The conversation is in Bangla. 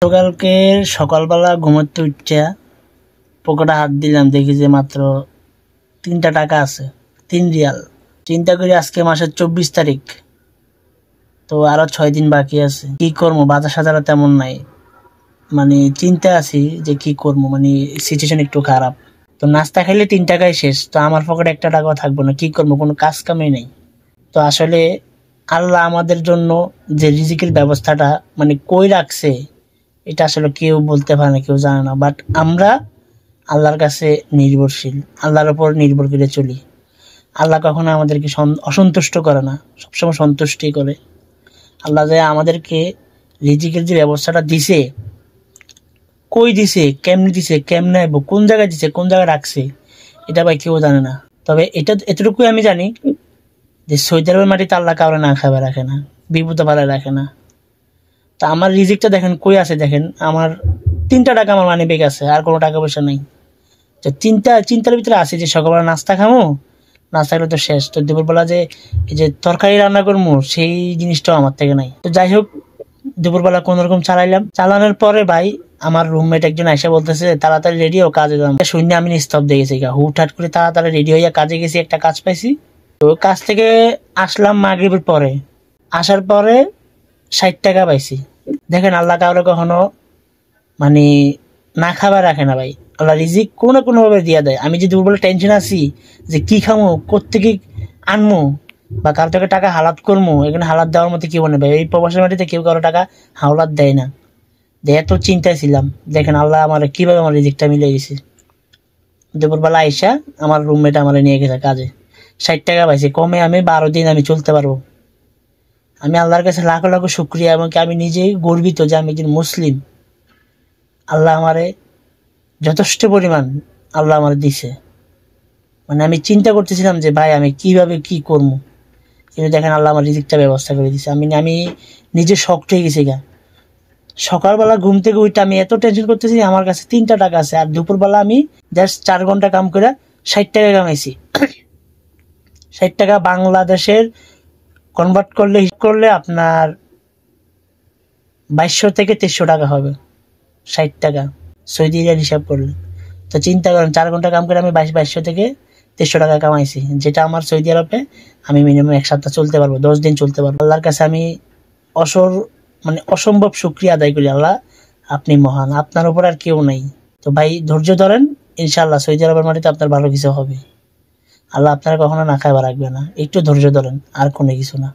গতকালকে সকালবেলা ঘুমাতে উঠা পকেটে হাত দিলাম, দেখি যে মাত্র 3টা টাকা আছে, 3 রিয়াল। চিন্তা করি আজকে মাসের 24 তারিখ, তো আরো 6 দিন বাকি আছে। কি করবো, বাজার সাজারও তেমন নাই, মানে চিন্তা আছি যে কি করবো, মানে সিচুয়েশন একটু খারাপ। তো নাস্তা খাইলে 3 টাকায় শেষ, তো আমার পকেটে 1 টাকাও থাকবো না, কি করবো, কোনো কাজ কামই নেই। তো আসলে আল্লাহ আমাদের জন্য যে রিজিকের ব্যবস্থাটা মানে কই রাখছে, এটা আসলে কেউ বলতে পারে না, কেউ জানে না। বাট আমরা আল্লাহর কাছে নির্ভরশীল, আল্লাহর উপর নির্ভর করে চলি। আল্লাহ কখনো আমাদেরকে অসন্তুষ্ট করে না, সবসময় সন্তুষ্টি করে। আল্লাহ যে আমাদেরকে রিজিকের যে ব্যবস্থাটা দিছে, কই দিছে, কেমনে দিছে, কেমনে আইব, কোন জায়গায় দিছে, কোন জায়গায় রাখছে, এটা ভাই কেউ জানে না। তবে এতটুকুই আমি জানি যে সৌদি আরবের মাটিতে আল্লাহ কাউরে না খাবার রাখে না, বিপদে ফেলায় রাখে না। তা আমার রিজিকটা দেখেন কই আছে, দেখেন আমার 3টা টাকা আমার মানি ব্যাগ আছে, আর কোনো টাকা পয়সা নাই। তো চিন্তার ভিতরে আছে যে সকালবেলা নাস্তা খামো, নাস্তা করে তো শেষ, তো দুপুরবেলা যে এই যে তরকারি রান্না করবো সেই জিনিসটাও আমার থেকে নাই। তো যাই হোক, দুপুরবেলা কোন রকম চালাইলাম। চালানোর পরে ভাই আমার রুমমেট একজন এসে বলতেছে তাড়াতাড়ি রেডি হও, কাজে যাবো। শূন্য আমি নিস্তব্ধ গেছি, হুটহাট করে তাড়াতাড়ি রেডি হইয়া কাজে গেছি, একটা কাজ পাইছি। তো কাজ থেকে আসলাম মাগরিবের পরে, আসার পরে 60 টাকা পাইছি। দেখেন আল্লাহ কাউরে কখনো মানে না খাবার রাখে না ভাই, আল্লাহ রিজিক কোনো না কোনো ভাবে দিয়া দেয়। আমি যে দুপুরবেলা টেনশন আছি যে কি খামো, কোত্থেকে আনমো, বা কারো থেকে টাকা হালাত করবো, এখানে হালাত দেওয়ার মতো কি মনে ভাই, এই প্রবাসের মাটিতে কেউ কারো টাকা হাওলাত দেয় না। এত চিন্তায় ছিলাম, দেখেন আল্লাহ আমার কিভাবে আমার রিজিকটা মিলে গেছে। দুপুরবেলা আইসা আমার রুমমেট আমার নিয়ে গেছে কাজে, 60 টাকা পাইছি, কমে আমি 12 দিন আমি চলতে পারবো। আমি আল্লাহর কাছে লাখো লাখো শুক্রিয়া, এবং আমি নিজেই গর্বিত যে আমি একজন মুসলিম। আল্লাহ আমারে যথেষ্ট পরিমাণ আল্লাহ আমার দিছে। মানে আমি চিন্তা করতেছিলাম যে ভাই আমি কিভাবে কি করবো, কিন্তু দেখেন আল্লাহ আমার রিজিকটা ব্যবস্থা করে দিছে। আমি নিজে শক্ট হয়ে গেছি গা। সকালবেলা ঘুম থেকে উঠে আমি এত টেনশন করতেছি, আমার কাছে 3টা টাকা আছে, আর দুপুরবেলা আমি জাস্ট 4 ঘন্টা কাম করে 60 টাকা কামাইছি। 60 টাকা বাংলাদেশের কনভার্ট করলে আপনার 2200 থেকে 2300 টাকা হবে, 60 টাকা সৌদি রিয়াল হিসাব করলে। তো চিন্তা করেন 4 ঘন্টা কাম করে আমি 2200 থেকে 2300 টাকা কামাইছি, যেটা আমার সৌদি আরবে আমি মিনিমাম 1 সপ্তাহ চলতে পারবো, 10 দিন চলতে পারবো। আল্লাহর কাছে আমি অসম্ভব শুকরিয়া আদায় করি। আল্লাহ আপনি মহান, আপনার উপর আর কেউ নাই। তো ভাই ধৈর্য ধরেন, ইনশাআল্লাহ সৌদি আরবের মাটিতে আপনার ভালো কিছু হবে। আল্লাহ আপনারা কখনো না খাইবার রাখবে না, একটু ধৈর্য ধরেন, আর কোনো কিছু না।